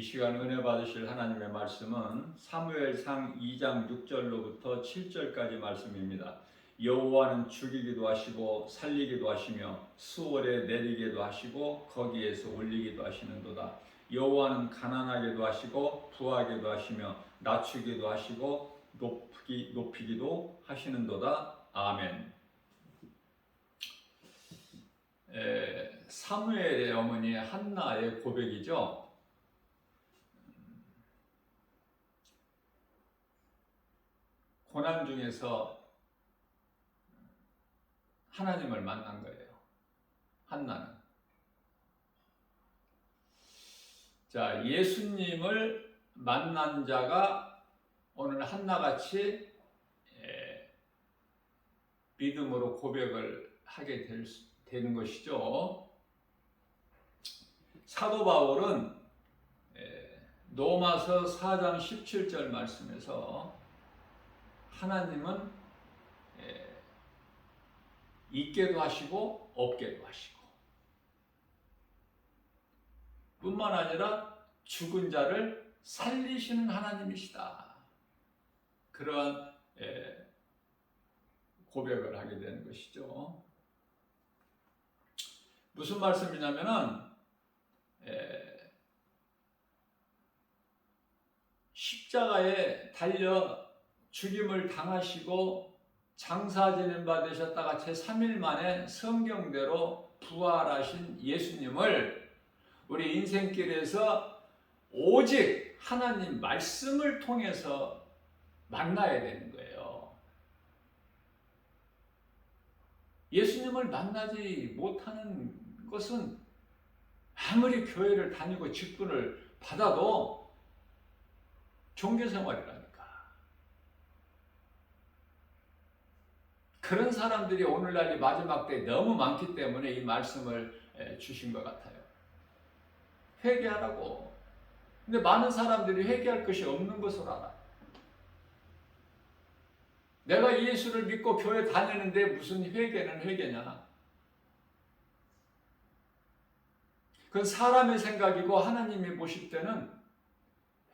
시간 은혜 받으실 하나님의 말씀은 사무엘상 2장 6절로부터 7절까지 말씀입니다. 여호와는 죽이기도 하시고 살리기도 하시며 수월에 내리기도 하시고 거기에서 올리기도 하시는도다. 여호와는 가난하게도 하시고 부하게도 하시며 낮추기도 하시고 높이기도 하시는도다. 아멘. 사무엘의 어머니 한나의 고백이죠. 고난 중에서 하나님을 만난 거예요. 한나는. 자, 예수님을 만난 자가 오늘 한나같이 믿음으로 고백을 하게 되는 것이죠. 사도 바울은 로마서 4장 17절 말씀에서 하나님은 있게도 하시고 없게도 하시고 뿐만 아니라 죽은 자를 살리시는 하나님이시다. 그러한 고백을 하게 되는 것이죠. 무슨 말씀이냐면은 십자가에 달려 죽임을 당하시고 장사 지낸 바 되셨다가 제3일 만에 성경대로 부활하신 예수님을 우리 인생길에서 오직 하나님 말씀을 통해서 만나야 되는 거예요. 예수님을 만나지 못하는 것은 아무리 교회를 다니고 직분을 받아도 종교생활이라니까. 그런 사람들이 오늘날 이 마지막 때에 너무 많기 때문에 이 말씀을 주신 것 같아요. 회개하라고. 근데 많은 사람들이 회개할 것이 없는 것으로 알아. 내가 예수를 믿고 교회 다니는데 무슨 회개는 회개냐. 그건 사람의 생각이고 하나님이 보실 때는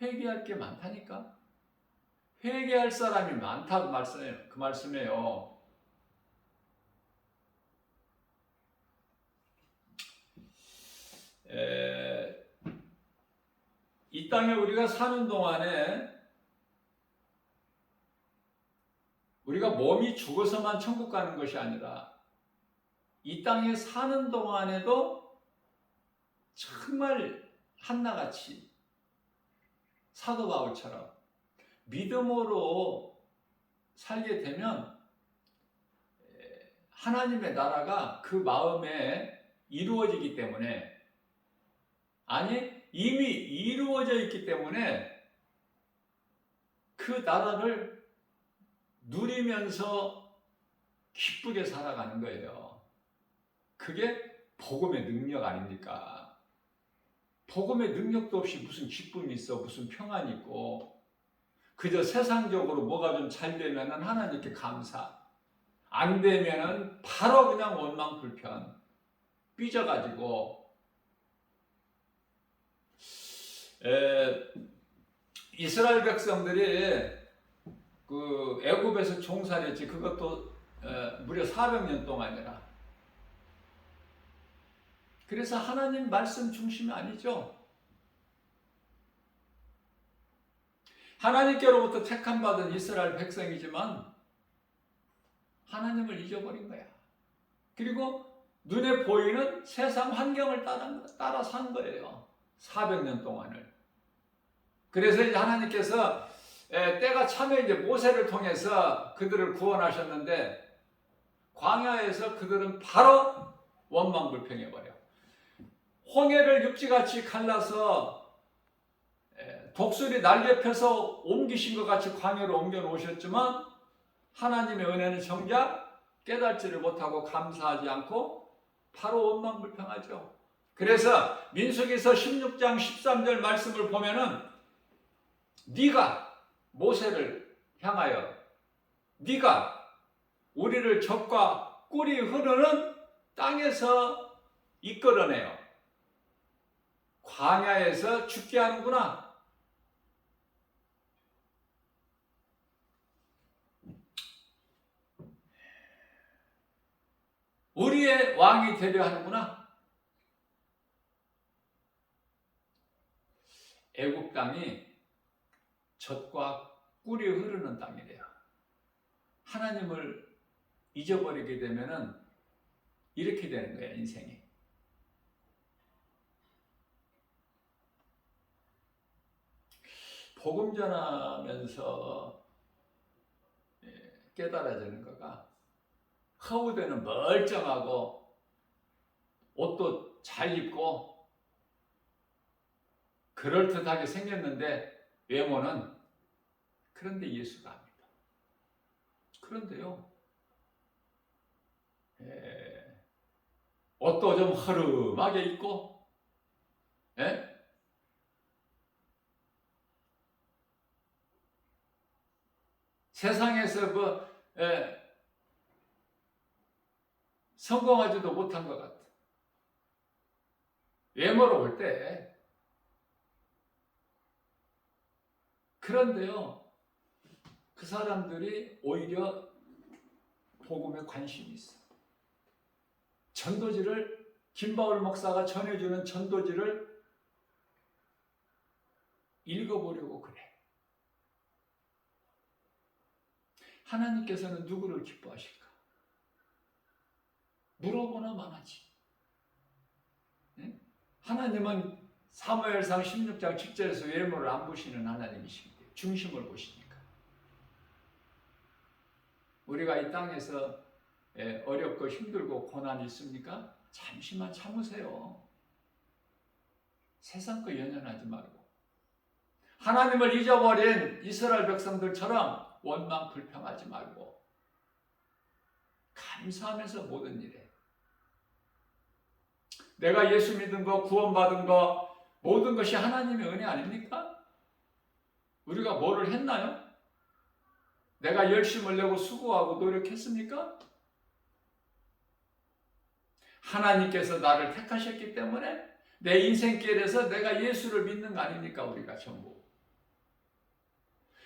회개할 게 많다니까. 회개할 사람이 많다고 말씀해요. 그 말씀이에요. 이 땅에 우리가 사는 동안에 우리가 몸이 죽어서만 천국 가는 것이 아니라 이 땅에 사는 동안에도 정말 한나같이 사도 바울처럼 믿음으로 살게 되면 하나님의 나라가 그 마음에 이루어지기 때문에, 아니 이미 이루어져 있기 때문에 그 나라를 누리면서 기쁘게 살아가는 거예요. 그게 복음의 능력 아닙니까? 복음의 능력도 없이 무슨 기쁨이 있어, 무슨 평안이 있고, 그저 세상적으로 뭐가 좀 잘 되면은 하나님께 감사, 안 되면은 바로 그냥 원망 불편, 삐져가지고. 이스라엘 백성들이 그 애굽에서 종살이했지. 그것도 무려 400년 동안이라. 그래서 하나님 말씀 중심이 아니죠. 하나님께로부터 택함받은 이스라엘 백성이지만 하나님을 잊어버린 거야. 그리고 눈에 보이는 세상 환경을 따라 산 거예요. 400년 동안을. 그래서 이제 하나님께서 때가 차면 이제 모세를 통해서 그들을 구원하셨는데, 광야에서 그들은 바로 원망불평해버려. 홍해를 육지같이 갈라서 독수리 날개 펴서 옮기신 것 같이 광야로 옮겨 놓으셨지만 하나님의 은혜는 정작 깨닫지를 못하고 감사하지 않고 바로 원망불평하죠. 그래서 민수기서 16장 13절 말씀을 보면은 네가 모세를 향하여 네가 우리를 적과 꿀이 흐르는 땅에서 이끌어내요. 광야에서 죽게 하는구나. 우리의 왕이 되려 하는구나. 애국 땅이 젖과 꿀이 흐르는 땅이래요. 하나님을 잊어버리게 되면은 이렇게 되는 거야, 인생이. 복음 전하면서 깨달아지는 거가, 허우대는 멀쩡하고 옷도 잘 입고 그럴듯하게 생겼는데 외모는, 그런데 예수가 합니다. 그런데요, 옷도 좀 허름하게 입고, 세상에서 성공하지도 못한 것 같아. 외모로 볼 때. 그런데요, 그 사람들이 오히려 복음에 관심이 있어. 전도지를, 김바울 목사가 전해주는 전도지를 읽어보려고 그래. 하나님께서는 누구를 기뻐하실까? 물어보나 마나지. 하나님은 사무엘상 16장 7절에서 외모를 안 보시는 하나님이신데 중심을 보시니까. 우리가 이 땅에서 어렵고 힘들고 고난이 있습니까? 잠시만 참으세요. 세상 거 연연하지 말고. 하나님을 잊어버린 이스라엘 백성들처럼 원망 불평하지 말고 감사하면서 모든 일에, 내가 예수 믿은 거, 구원받은 거, 모든 것이 하나님의 은혜 아닙니까? 우리가 뭐를 했나요? 내가 열심을 내고 수고하고 노력했습니까? 하나님께서 나를 택하셨기 때문에 내 인생길에서 내가 예수를 믿는 거 아닙니까? 우리가 전부.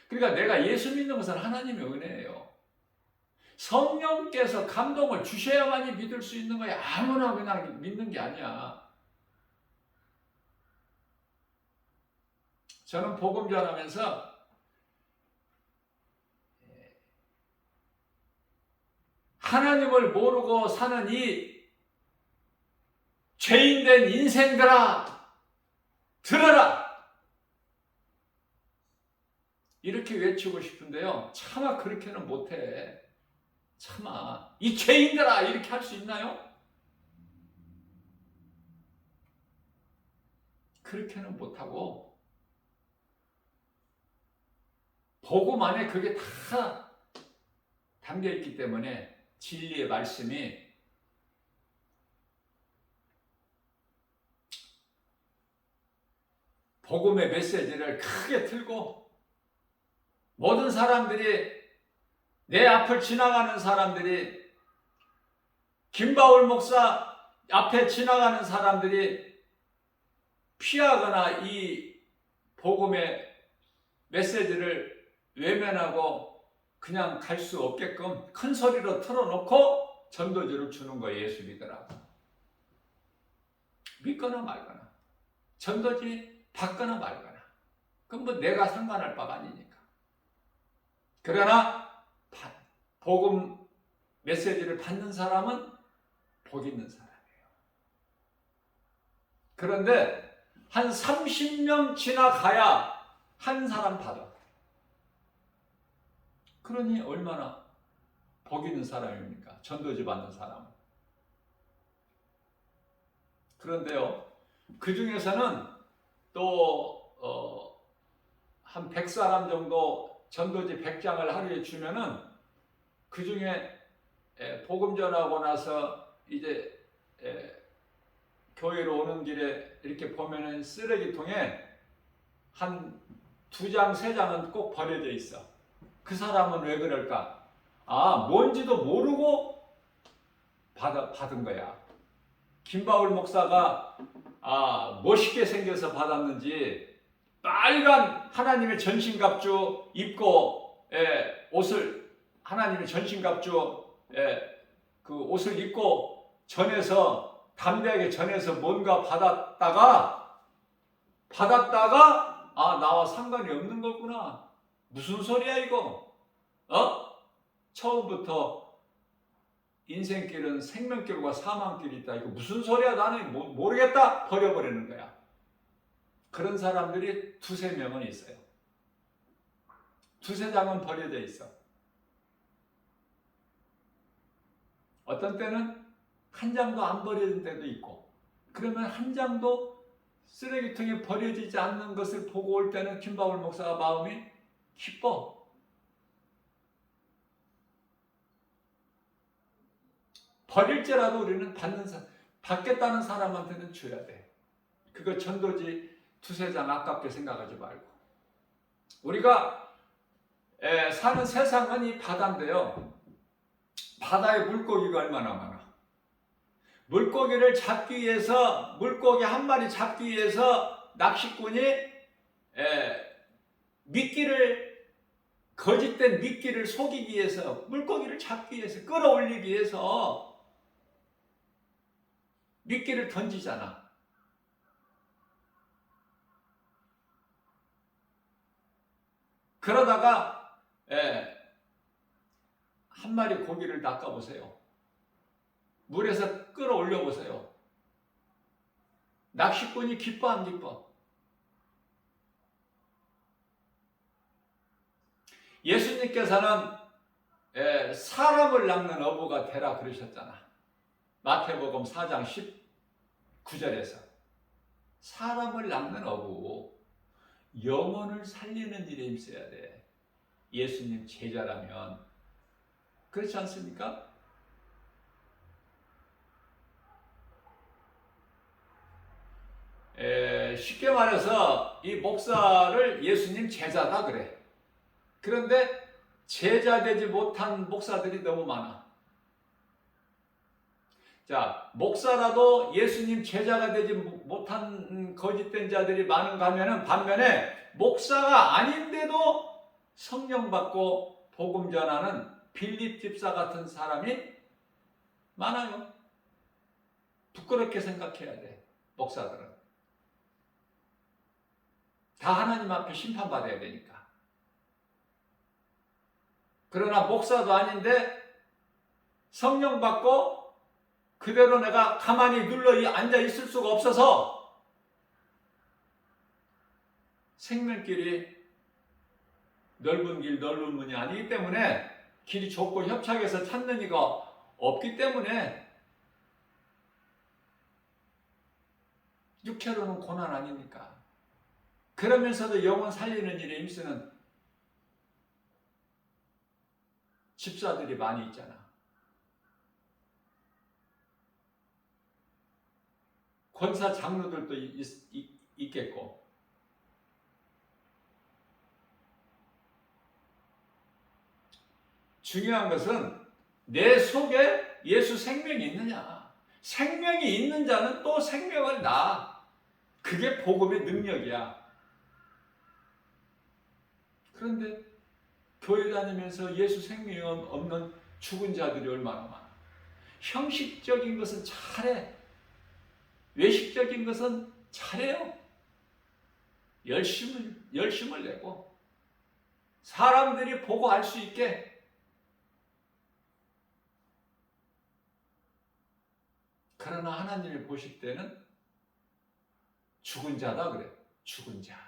그러니까 내가 예수 믿는 것은 하나님의 은혜예요. 성령께서 감동을 주셔야만이 믿을 수 있는 거야. 아무나 그냥 믿는 게 아니야. 저는 복음 전하면서 하나님을 모르고 사는 이 죄인된 인생들아, 들어라! 이렇게 외치고 싶은데요, 차마 그렇게는 못해. 차마 이 죄인들아 이렇게 할 수 있나요? 그렇게는 못하고, 복음 안에 그게 다 담겨있기 때문에 진리의 말씀이 복음의 메시지를 크게 틀고, 모든 사람들이, 내 앞을 지나가는 사람들이, 김바울 목사 앞에 지나가는 사람들이 피하거나 이 복음의 메시지를 외면하고 그냥 갈 수 없게끔 큰 소리로 틀어놓고 전도지를 주는 거예요. 예수 믿으라고. 믿거나 말거나, 전도지 받거나 말거나, 그건 뭐 내가 상관할 바가 아니니까. 그러나 복음 메시지를 받는 사람은 복 있는 사람이에요. 그런데 한 30명 지나가야 한 사람 받아. 그러니 얼마나 복 있는 사람입니까? 전도지 받는 사람은. 그런데요, 그 중에서는 또 한 100사람 정도 전도지 100장을 하루에 주면은, 그 중에 복음 전하고 나서 이제 교회로 오는 길에 이렇게 보면은 쓰레기통에 한 2장, 3장은 꼭 버려져 있어. 그 사람은 왜 그럴까? 뭔지도 모르고 받은 거야. 김바울 목사가 멋있게 생겨서 받았는지 빨간 하나님의 전신갑주 입고 옷을 하나님의 전신갑주 그 옷을 입고 전해서 담대하게 전해서 뭔가 받았다가 나와 상관이 없는 거구나. 무슨 소리야 이거? 처음부터 인생길은 생명길과 사망길이 있다. 이거 무슨 소리야? 나는 모르겠다. 버려버리는 거야. 그런 사람들이 두세 명은 있어요. 두세 장은 버려져 있어. 어떤 때는 한 장도 안 버려진 때도 있고, 그러면 한 장도 쓰레기통에 버려지지 않는 것을 보고 올 때는 김바울 목사가 마음이 기뻐. 버릴지라도 우리는 받겠다는 사람한테는 줘야 돼. 그거 전도지 두세 장 아깝게 생각하지 말고. 우리가 사는 세상은 이 바다인데요. 바다에 물고기가 얼마나 많아. 물고기를 잡기 위해서, 물고기 한 마리 잡기 위해서 낚시꾼이 거짓된 미끼를 속이기 위해서, 물고기를 잡기 위해서, 끌어올리기 위해서 미끼를 던지잖아. 그러다가 한 마리 고기를 낚아보세요. 물에서 끌어올려 보세요. 낚시꾼이 기뻐 안 기뻐? 예수님께서는 사람을 낚는 어부가 되라 그러셨잖아. 마태복음 4장 19절에서 사람을 낚는 어부, 영혼을 살리는 일에 힘써야 돼. 예수님 제자라면. 그렇지 않습니까? 쉽게 말해서 이 목사를 예수님 제자다 그래. 그런데 제자 되지 못한 목사들이 너무 많아. 자, 목사라도 예수님 제자가 되지 못한 거짓된 자들이 많은가 하면은, 반면에 목사가 아닌데도 성령 받고 복음 전하는 빌립 집사 같은 사람이 많아요. 부끄럽게 생각해야 돼. 목사들은 다 하나님 앞에 심판받아야 되니까. 그러나 목사도 아닌데 성령 받고 그대로 내가 가만히 눌러 앉아 있을 수가 없어서 생명길이 넓은 길, 넓은 문이 아니기 때문에, 길이 좁고 협착해서 찾는 이가 없기 때문에 육체로는 고난 아닙니까? 그러면서도 영혼 살리는 일에 힘쓰는 집사들이 많이 있잖아. 권사 장로들도 있겠고. 중요한 것은 내 속에 예수 생명이 있느냐. 생명이 있는 자는 또 생명을 낳아. 그게 복음의 능력이야. 그런데 교회 다니면서 예수 생명이 없는 죽은 자들이 얼마나 많아. 형식적인 것은 잘해. 외식적인 것은 잘해요. 열심을 내고 사람들이 보고 알 수 있게. 그러나 하나님이 보실 때는 죽은 자다 그래. 죽은 자.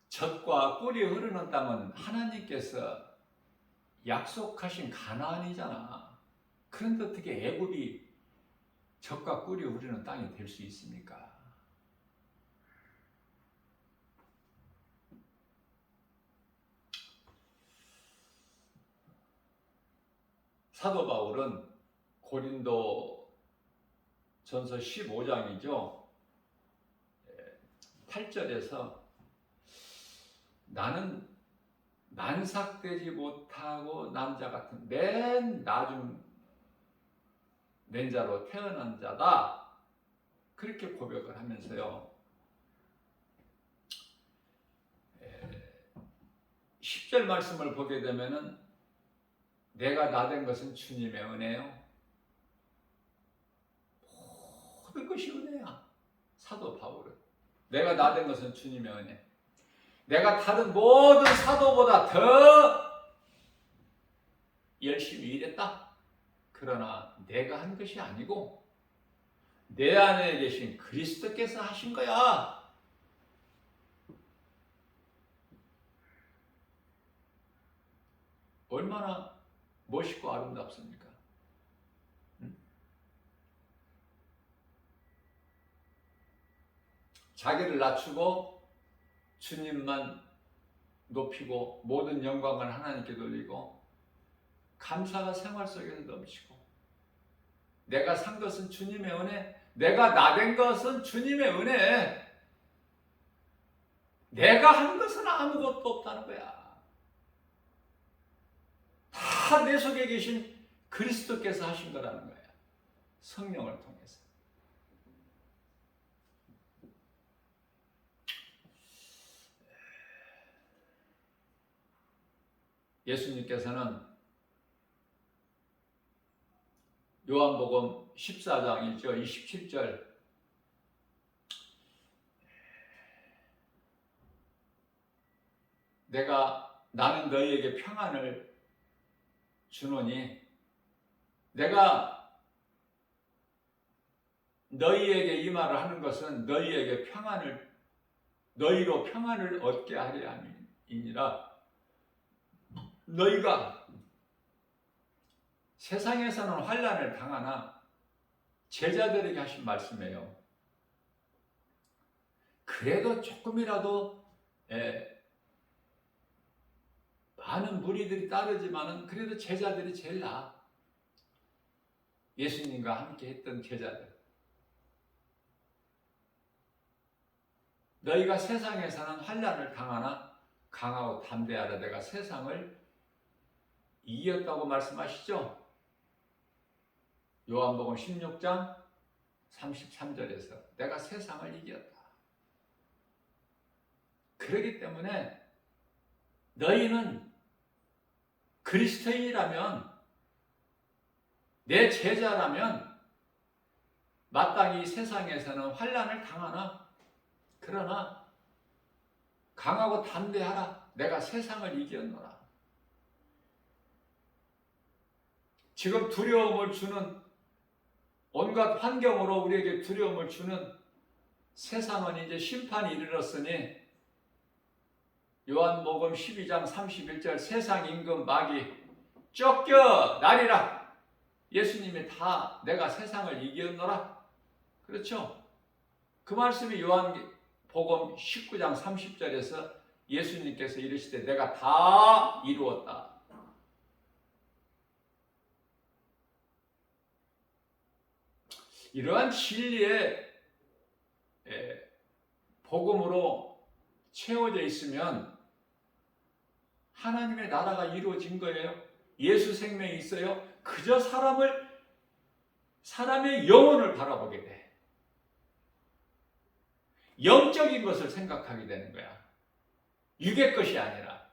젖과 꿀이 흐르는 땅은 하나님께서 약속하신 가나안이잖아. 그런데 어떻게 애굽이 젖과 꿀이 흐르는 땅이 될 수 있습니까? 사도 바울은 고린도 전서 15장이죠. 8절에서 나는 만삭되지 못하고 남자 같은 맨 나중 낸자로 태어난 자다. 그렇게 고백을 하면서요. 10절 말씀을 보게 되면은 내가 나된 것은 주님의 은혜요. 모든 것이 은혜야. 사도 바울은 내가 나된 것은 주님의 은혜. 내가 다른 모든 사도보다 더 열심히 일했다. 그러나 내가 한 것이 아니고 내 안에 계신 그리스도께서 하신 거야. 얼마나 멋있고 아름답습니까? 자기를 낮추고 주님만 높이고 모든 영광을 하나님께 돌리고 감사가 생활 속에서 넘치고 내가 산 것은 주님의 은혜, 내가 나된 것은 주님의 은혜, 내가 한 것은 아무것도 없다는 거야. 다 내 속에 계신 그리스도께서 하신 거라는 거야. 성령을 통해서. 예수님께서는 요한복음 14장 1절 27절 나는 너희에게 평안을 주노니 내가 너희에게 이 말을 하는 것은 너희에게 너희로 평안을 얻게 하려 함이니라. 너희가 세상에서는 환난을 당하나 제자들에게 하신 말씀이에요. 그래도 조금이라도 많은 무리들이 따르지만은 그래도 제자들이 제일 나아. 예수님과 함께 했던 제자들. 너희가 세상에서는 환난을 당하나 강하고 담대하라. 내가 세상을 이겼다고 말씀하시죠? 요한복음 16장 33절에서 내가 세상을 이겼다. 그렇기 때문에 너희는 그리스도인이라면, 내 제자라면 마땅히 세상에서는 환난을 당하나 그러나 강하고 담대하라. 내가 세상을 이겼노라. 지금 두려움을 주는 온갖 환경으로 우리에게 두려움을 주는 세상은 이제 심판이 이르렀으니 요한복음 12장 31절 세상 임금 마귀 쫓겨나리라. 예수님이 다 내가 세상을 이겼노라. 그렇죠? 그 말씀이 요한복음 19장 30절에서 예수님께서 이르시되 내가 다 이루었다. 이러한 진리의 복음으로 채워져 있으면 하나님의 나라가 이루어진 거예요. 예수 생명이 있어요. 그저 사람의 영혼을 바라보게 돼. 영적인 것을 생각하게 되는 거야. 육의 것이 아니라.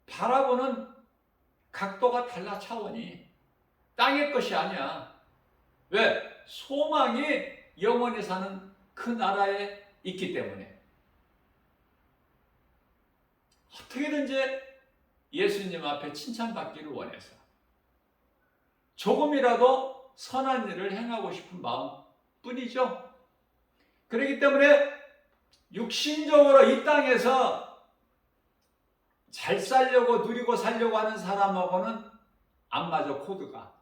바라보는 각도가 달라. 차원이. 땅의 것이 아니야. 왜? 소망이 영원히 사는 그 나라에 있기 때문에. 어떻게든지 예수님 앞에 칭찬받기를 원해서 조금이라도 선한 일을 행하고 싶은 마음 뿐이죠. 그렇기 때문에 육신적으로 이 땅에서 잘 살려고 누리고 살려고 하는 사람하고는 안 맞아. 코드가.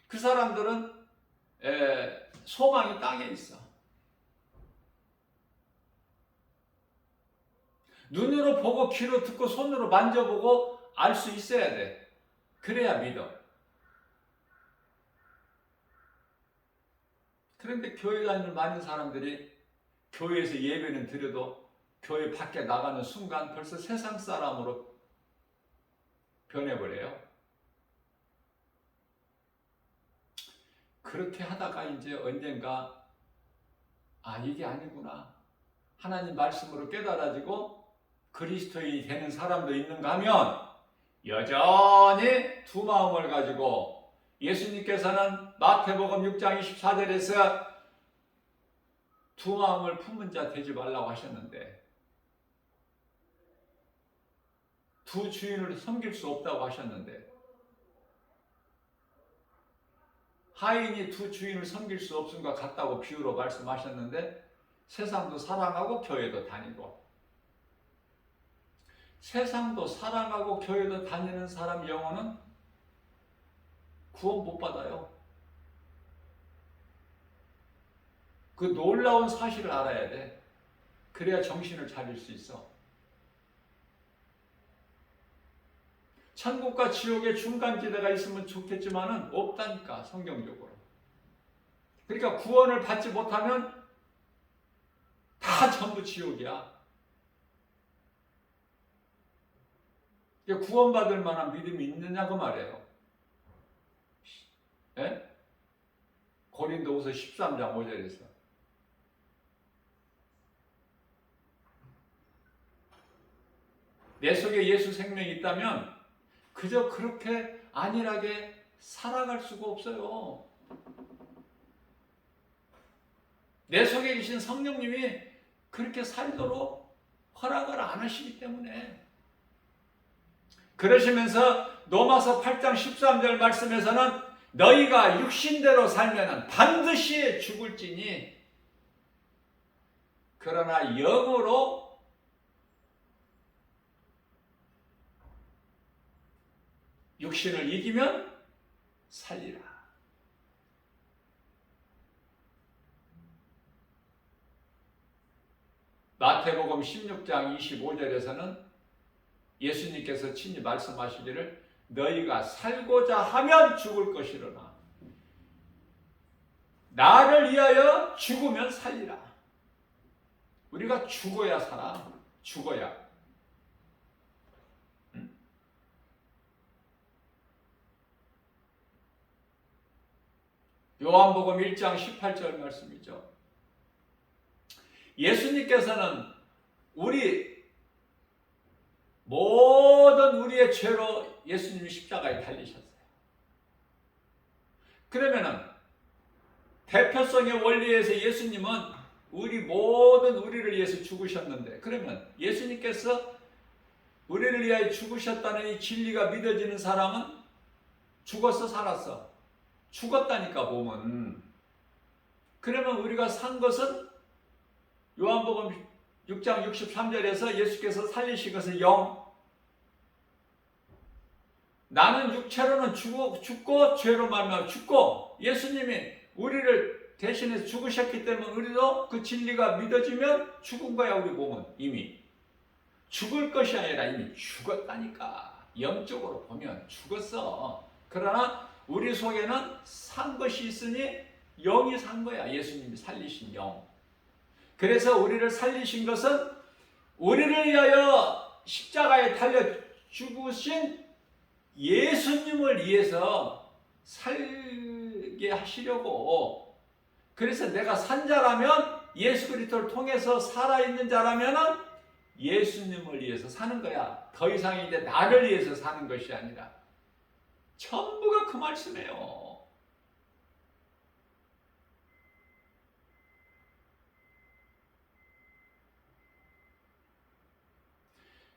그 사람들은 소망이 땅에 있어. 눈으로 보고 귀로 듣고 손으로 만져보고 알 수 있어야 돼. 그래야 믿어. 그런데 교회 다니는 많은 사람들이 교회에서 예배는 드려도 교회 밖에 나가는 순간 벌써 세상 사람으로 변해버려요. 그렇게 하다가 이제 언젠가 이게 아니구나. 하나님 말씀으로 깨달아지고 그리스도인이 되는 사람도 있는가 하면 여전히 두 마음을 가지고 예수님께서는 마태복음 6장 24절에서 두 마음을 품은 자 되지 말라고 하셨는데 두 주인을 섬길 수 없다고 하셨는데 하인이 두 주인을 섬길 수 없음과 같다고 비유로 말씀하셨는데 세상도 사랑하고 교회도 다니고 세상도 사랑하고 교회도 다니는 사람 영혼은 구원 못 받아요. 그 놀라운 사실을 알아야 돼. 그래야 정신을 차릴 수 있어. 천국과 지옥의 중간지대가 있으면 좋겠지만은 없다니까, 성경적으로. 그러니까 구원을 받지 못하면 다 전부 지옥이야. 구원받을 만한 믿음이 있느냐고 말이에요. 예? 고린도후서 13장 5절에서 내 속에 예수 생명이 있다면 그저 그렇게 안일하게 살아갈 수가 없어요. 내 속에 계신 성령님이 그렇게 살도록 허락을 안 하시기 때문에 그러시면서 로마서 8장 13절 말씀에서는 너희가 육신대로 살면 반드시 죽을지니 그러나 영으로 육신을 이기면 살리라. 마태복음 16장 25절에서는 예수님께서 친히 말씀하시기를 너희가 살고자 하면 죽을 것이로나 나를 위하여 죽으면 살리라. 우리가 죽어야 살아. 죽어야. 요한복음 1장 18절 말씀이죠. 예수님께서는 모든 우리의 죄로 예수님이 십자가에 달리셨어요. 그러면은 대표성의 원리에서 예수님은 모든 우리를 위해서 죽으셨는데 그러면 예수님께서 우리를 위하여 죽으셨다는 이 진리가 믿어지는 사람은 죽었어 살았어? 죽었다니까 몸은. 그러면 우리가 산 것은 요한복음 6장 63절에서 예수께서 살리신 것은 영. 나는 육체로는 죽고 죄로 말미암아 죽고 예수님이 우리를 대신해서 죽으셨기 때문에 우리도 그 진리가 믿어지면 죽은 거야. 우리 몸은 이미 죽을 것이 아니라 이미 죽었다니까. 영적으로 보면 죽었어. 그러나 우리 속에는 산 것이 있으니 영이 산 거야. 예수님이 살리신 영. 그래서 우리를 살리신 것은 우리를 위하여 십자가에 달려 죽으신 예수님을 위해서 살게 하시려고. 그래서 내가 산 자라면 예수 그리스도를 통해서 살아있는 자라면 예수님을 위해서 사는 거야. 더 이상 이제 나를 위해서 사는 것이 아니라 전부가 그 말씀이에요.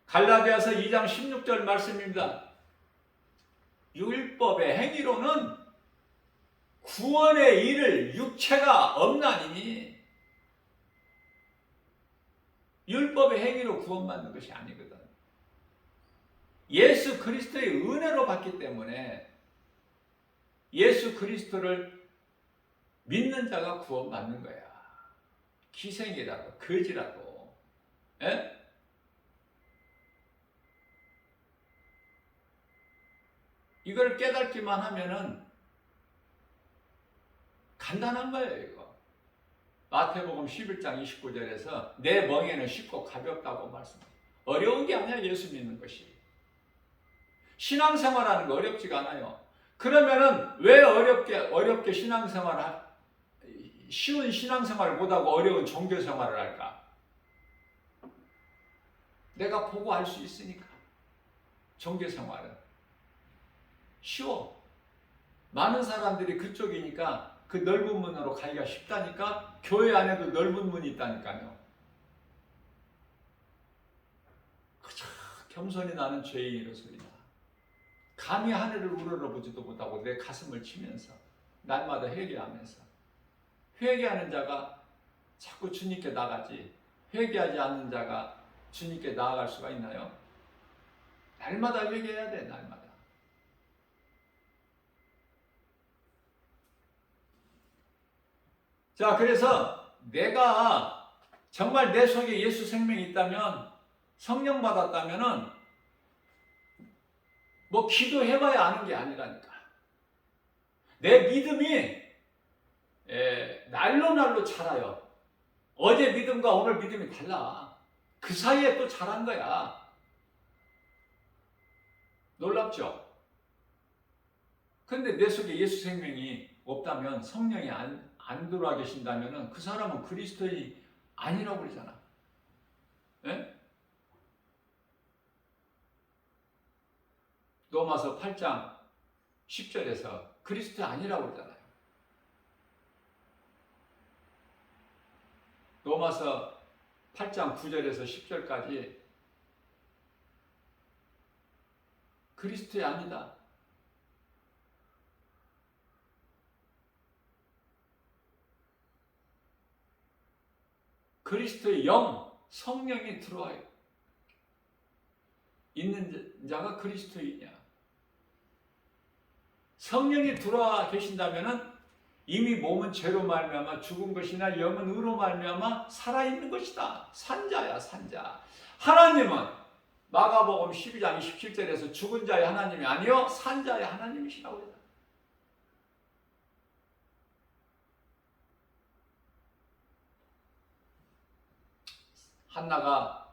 갈라디아서 2장 16절 말씀입니다. 율법의 행위로는 구원의 일을 육체가 없나니 율법의 행위로 구원받는 것이 아니거든. 예수 그리스도의 은혜로 받기 때문에 예수 그리스도를 믿는 자가 구원받는 거야. 기생이라도 거지라도. 에? 이걸 깨닫기만 하면은 간단한 거예요, 이거. 마태복음 11장 29절에서 내 멍에는 쉽고 가볍다고 말씀합니다. 어려운 게 아니야, 예수 믿는 것이. 신앙생활하는 거 어렵지가 않아요. 그러면은 왜 어렵게 쉬운 신앙생활을 못하고 어려운 종교생활을 할까? 내가 보고 알 수 있으니까. 종교생활은 쉬워. 많은 사람들이 그쪽이니까 그 넓은 문으로 가기가 쉽다니까. 교회 안에도 넓은 문이 있다니까요. 그저 겸손히 나는 죄인이로소이다. 감히 하늘을 우러러보지도 못하고 내 가슴을 치면서 날마다 회개하면서, 회개하는 자가 자꾸 주님께 나가지 회개하지 않는 자가 주님께 나아갈 수가 있나요? 날마다 회개해야 돼, 날마다. 자, 그래서 내가 정말 내 속에 예수 생명이 있다면, 성령 받았다면은 뭐 기도해봐야 아는 게 아니라니까. 내 믿음이 날로 자라요. 어제 믿음과 오늘 믿음이 달라. 그 사이에 또 자란 거야. 놀랍죠? 근데 내 속에 예수 생명이 없다면, 성령이 안 들어와 계신다면 그 사람은 그리스도인이 아니라고 그러잖아. 예? 로마서 8장 10절에서 그리스도 아니라고 그러잖아요. 로마서 8장 9절에서 10절까지 그리스도의 아니다. 그리스도의 영, 성령이 들어와 있는 자가 그리스도인이야. 성령이 들어와 계신다면은 이미 몸은 죄로 말미암아 죽은 것이나 영은 의로 말미암아 살아있는 것이다. 산자야, 산자. 하나님은 마가복음 12장 27절에서 죽은 자의 하나님이 아니요 산자의 하나님이시라고 해요. 한나가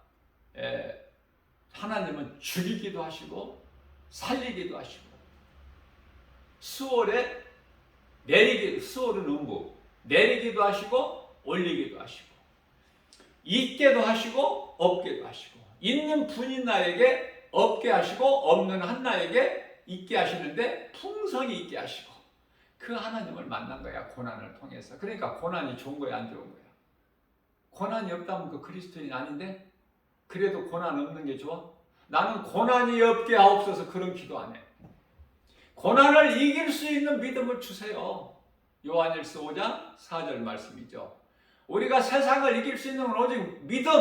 하나님은 죽이기도 하시고 살리기도 하시고, 수월에 수월은 음부, 내리기도 하시고 올리기도 하시고, 있게도 하시고 없게도 하시고, 있는 분인 나에게 없게 하시고 없는 한나에게 있게 하시는데 풍성히 있게 하시고, 그 하나님을 만난 거야, 고난을 통해서. 그러니까 고난이 좋은 거야, 안 좋은 거야? 고난이 없다면 그 그리스도인이 아닌데, 그래도 고난 없는 게 좋아? 나는 고난이 없게 하옵소서 그런 기도 안 해. 고난을 이길 수 있는 믿음을 주세요. 요한일서 5장 4절 말씀이죠. 우리가 세상을 이길 수 있는 건 오직 믿음.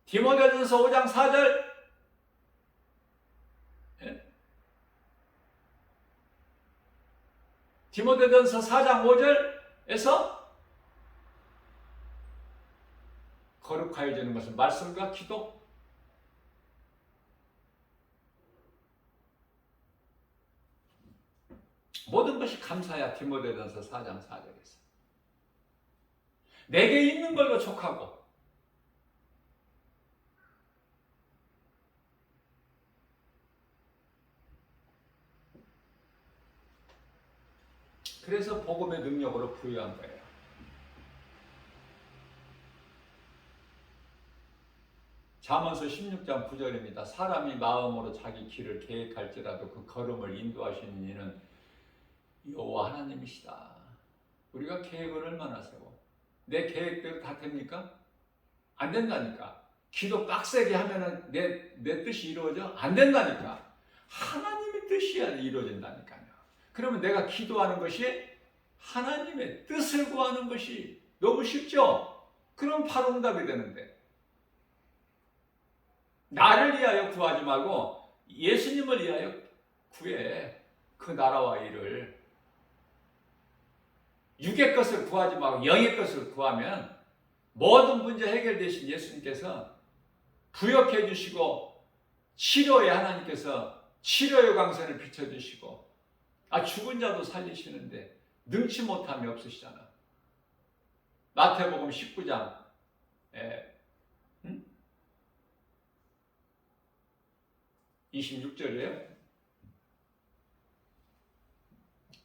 디모데전서 5장 4절. 디모데전서 4장 5절에서 거룩하여지는 것은 말씀과 기도. 모든 것이 감사야. 디모데전서 4장 4절에서 내게 있는 걸로 족하고, 그래서 복음의 능력으로 부여한 거예요. 잠언서 16장 9절입니다. 사람이 마음으로 자기 길을 계획할지라도 그 걸음을 인도하시는 이는 여호와 하나님이시다. 우리가 계획을 얼마나 세워? 내 계획대로 다 됩니까? 안 된다니까. 기도 빡세게 하면은 내 뜻이 이루어져? 안 된다니까. 하나님의 뜻이야 이루어진다니까요. 그러면 내가 기도하는 것이 하나님의 뜻을 구하는 것이 너무 쉽죠? 그럼 바로 응답이 되는데, 나를 위하여 구하지 말고 예수님을 위하여 구해. 그 나라와 일을. 육의 것을 구하지 말고 영의 것을 구하면 모든 문제 해결되신 예수님께서 부역해 주시고, 치료의 하나님께서 치료의 광선을 비춰주시고, 죽은 자도 살리시는데 능치 못함이 없으시잖아. 마태복음 19장 26절이에요.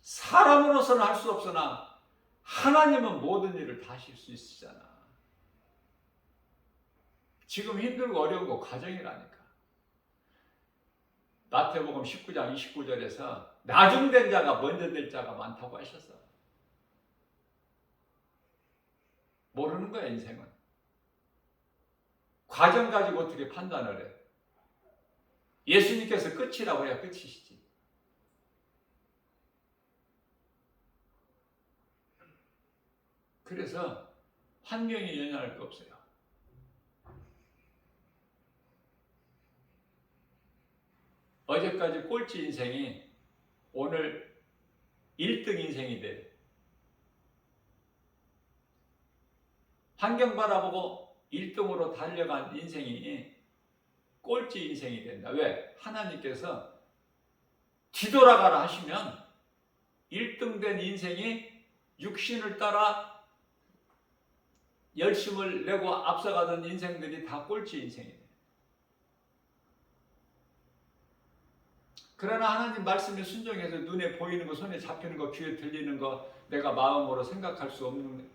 사람으로서는 할 수 없으나 하나님은 모든 일을 다 하실 수 있으시잖아. 지금 힘들고 어려운 거 가정이라니까. 마태복음 19장 29절에서 나중된 자가 먼저 될 자가 많다고 하셨어. 모르는 거야, 인생은. 과정 가지고 어떻게 판단을 해. 예수님께서 끝이라고 해야 끝이시지. 그래서 환경이 연연할 거 없어요. 어제까지 꼴찌 인생이 오늘 1등 인생이 돼. 환경 바라보고 1등으로 달려간 인생이 꼴찌 인생이 된다. 왜? 하나님께서 뒤돌아가라 하시면 1등 된 인생이 육신을 따라 열심을 내고 앞서가던 인생들이 다 꼴찌 인생이에요. 그러나 하나님 말씀에 순종해서 눈에 보이는 거, 손에 잡히는 거, 귀에 들리는 거 내가 마음으로 생각할 수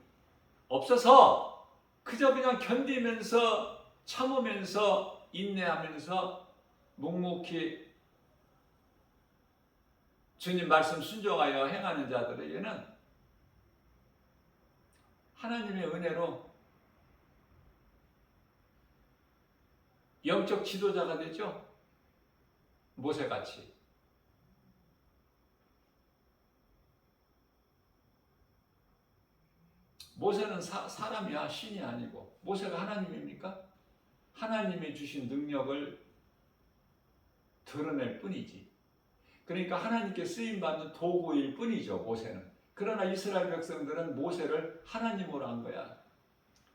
없어서 그저 그냥 견디면서 참으면서 인내하면서 묵묵히 주님 말씀 순종하여 행하는 자들에게는 하나님의 은혜로 영적 지도자가 되죠. 모세같이. 모세는 사람이야, 신이 아니고. 모세가 하나님입니까? 하나님이 주신 능력을 드러낼 뿐이지. 그러니까 하나님께 쓰임받는 도구일 뿐이죠, 모세는. 그러나 이스라엘 백성들은 모세를 하나님으로 한 거야.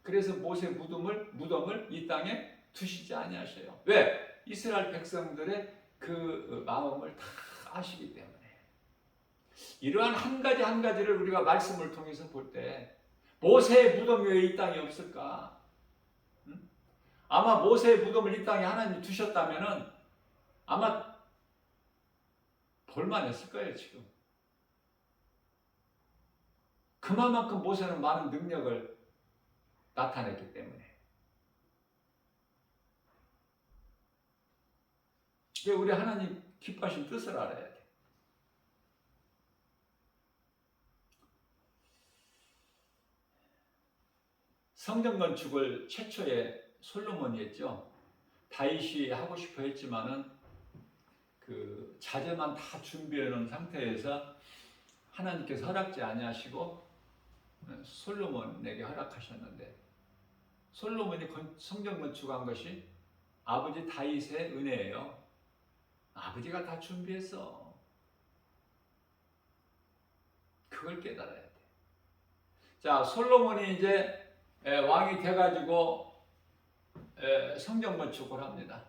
그래서 모세 무덤을 이 땅에 두시지 아니하셔요. 왜? 이스라엘 백성들의 그 마음을 다 아시기 때문에. 이러한 한 가지 한 가지를 우리가 말씀을 통해서 볼 때 모세의 무덤이 왜 이 땅에 없을까? 아마 모세의 무덤을 이 땅에 하나님이 두셨다면은 아마 볼만했을 거예요, 지금. 그만큼 모세는 많은 능력을 나타냈기 때문에. 우리 하나님 기뻐하신 뜻을 알아야 돼. 성전 건축을 최초에 솔로몬이 했죠. 다윗이 하고 싶어 했지만은 그 자재만 다 준비해 놓은 상태에서 하나님께서 허락지 아니하시고 솔로몬에게 허락하셨는데, 솔로몬이 성전 건축한 것이 아버지 다윗의 은혜예요. 아버지가 다 준비했어. 그걸 깨달아야 돼. 자, 솔로몬이 이제 왕이 돼가지고 성전 건축을 합니다.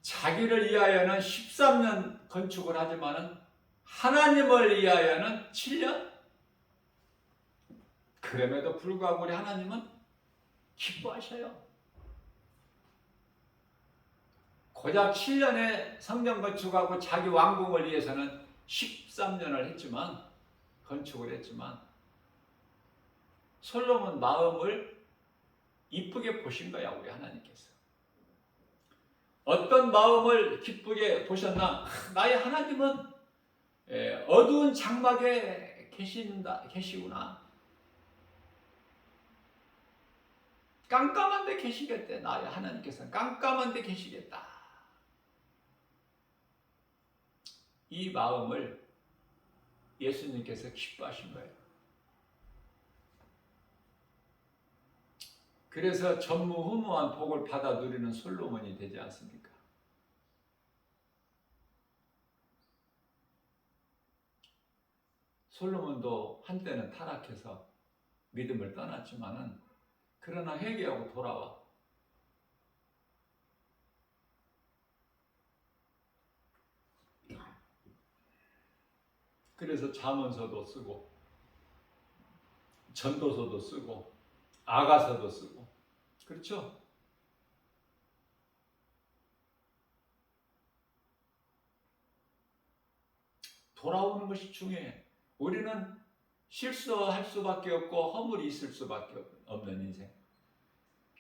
자기를 위하여는 13년 건축을 하지만은 하나님을 위하여는 7년? 그럼에도 불구하고 우리 하나님은 기뻐하셔요. 고작 7년에 성전 건축하고 자기 왕궁을 위해서는 13년을 했지만, 건축을 했지만, 솔로몬 마음을 이쁘게 보신 거야, 우리 하나님께서. 어떤 마음을 기쁘게 보셨나? 나의 하나님은 어두운 장막에 계시구나. 깜깜한 데 계시겠대. 나의 하나님께서는 깜깜한 데 계시겠다. 이 마음을 예수님께서 기뻐하신 거예요. 그래서 전무후무한 복을 받아 누리는 솔로몬이 되지 않습니까? 솔로몬도 한때는 타락해서 믿음을 떠났지만은, 그러나 회개하고 돌아와. 그래서 잠언서도 쓰고 전도서도 쓰고 아가서도 쓰고 그렇죠? 돌아오는 것이 중요해. 우리는 실수할 수밖에 없고 허물이 있을 수밖에 없는 인생.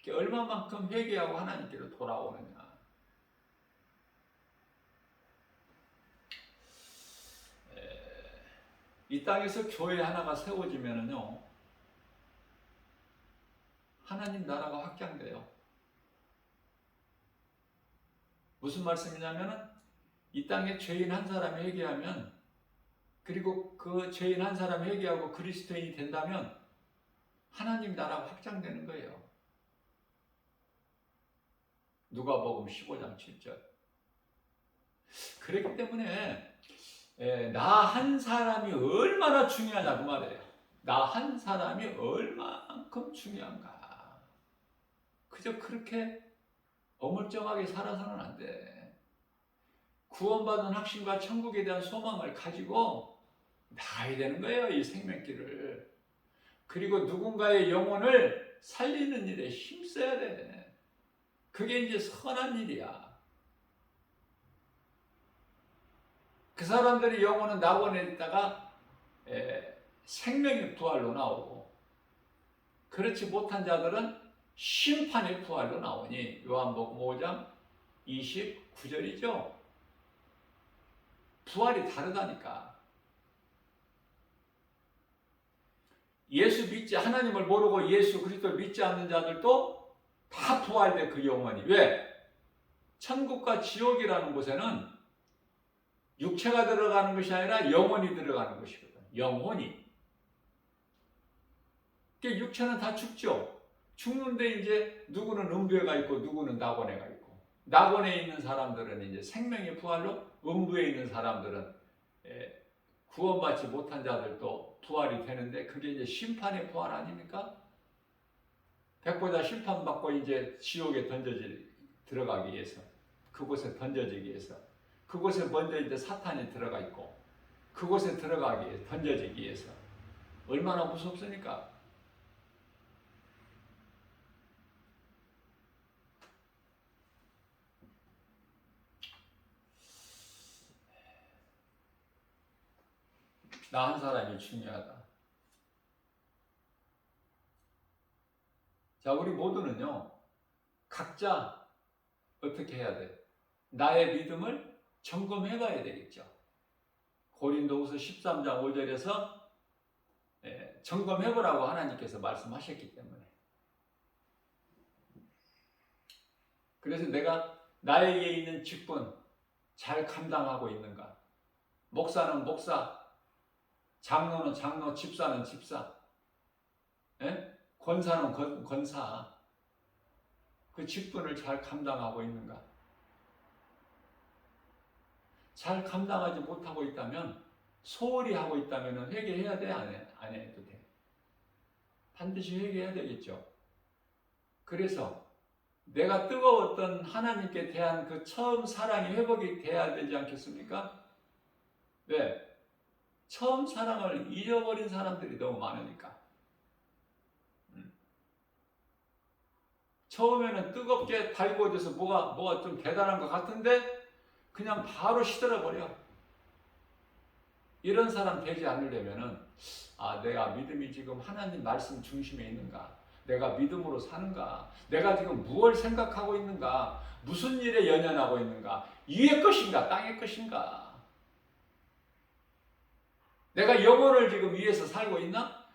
얼마만큼 회개하고 하나님께로 돌아오느냐. 이 땅에서 교회 하나가 세워지면은요, 하나님 나라가 확장돼요. 무슨 말씀이냐면은 이 땅에 죄인 한 사람이 회개하면, 그리고 그 죄인 한 사람이 회개하고 그리스도인이 된다면 하나님 나라가 확장되는 거예요. 누가복음 15장 7절. 그렇기 때문에 나 한 사람이 얼마나 중요하냐 그 말이에요. 나 한 사람이 얼만큼 중요한가. 그저 그렇게 어물쩡하게 살아서는 안 돼. 구원받은 확신과 천국에 대한 소망을 가지고 나가야 되는 거예요, 이 생명길을. 그리고 누군가의 영혼을 살리는 일에 힘써야 돼. 그게 이제 선한 일이야. 그 사람들의 영혼은 낙원에 있다가 생명의 부활로 나오고, 그렇지 못한 자들은 심판의 부활로 나오니 요한복음 5장 29절이죠. 부활이 다르다니까. 예수 믿지, 하나님을 모르고 예수 그리스도를 믿지 않는 자들도 다 부활돼, 그 영혼이. 왜? 천국과 지옥이라는 곳에는 육체가 들어가는 것이 아니라 영혼이 들어가는 것이거든. 영혼이. 그러니까 육체는 다 죽죠. 죽는데 이제 누구는 음부에 가 있고 누구는 낙원에 가 있고, 낙원에 있는 사람들은 이제 생명의 부활로, 음부에 있는 사람들은 구원받지 못한 자들도 부활이 되는데, 그게 이제 심판의 부활 아닙니까? 백보자 심판받고 이제 지옥에 들어가기 위해서, 그곳에 던져지기 위해서, 그곳에 먼저 이제 사탄이 들어가 있고, 그곳에 들어가기 위해서, 던져지기 위해서. 얼마나 무섭습니까? 나 한 사람이 중요하다. 자, 우리 모두는요, 각자 어떻게 해야 돼? 나의 믿음을 점검해 봐야 되겠죠. 고린도후서 13장 5절에서 점검해 보라고 하나님께서 말씀하셨기 때문에. 그래서 내가 나에게 있는 직분 잘 감당하고 있는가? 목사는 목사, 장로는 장로, 집사는 집사, 권사는 권사. 그 직분을 잘 감당하고 있는가? 잘 감당하지 못하고 있다면, 소홀히 하고 있다면 회개해야 돼? 안 해도 돼? 반드시 회개해야 되겠죠. 그래서 내가 뜨거웠던 하나님께 대한 그 처음 사랑이 회복이 돼야 되지 않겠습니까? 왜? 처음 사랑을 잊어버린 사람들이 너무 많으니까. 처음에는 뜨겁게 달구어져서 뭐가 좀 대단한 것 같은데 그냥 바로 시들어버려. 이런 사람 되지 않으려면은, 내가 믿음이 지금 하나님 말씀 중심에 있는가? 내가 믿음으로 사는가? 내가 지금 무엇을 생각하고 있는가? 무슨 일에 연연하고 있는가? 위의 것인가? 땅의 것인가? 내가 영혼을 지금 위해서 살고 있나?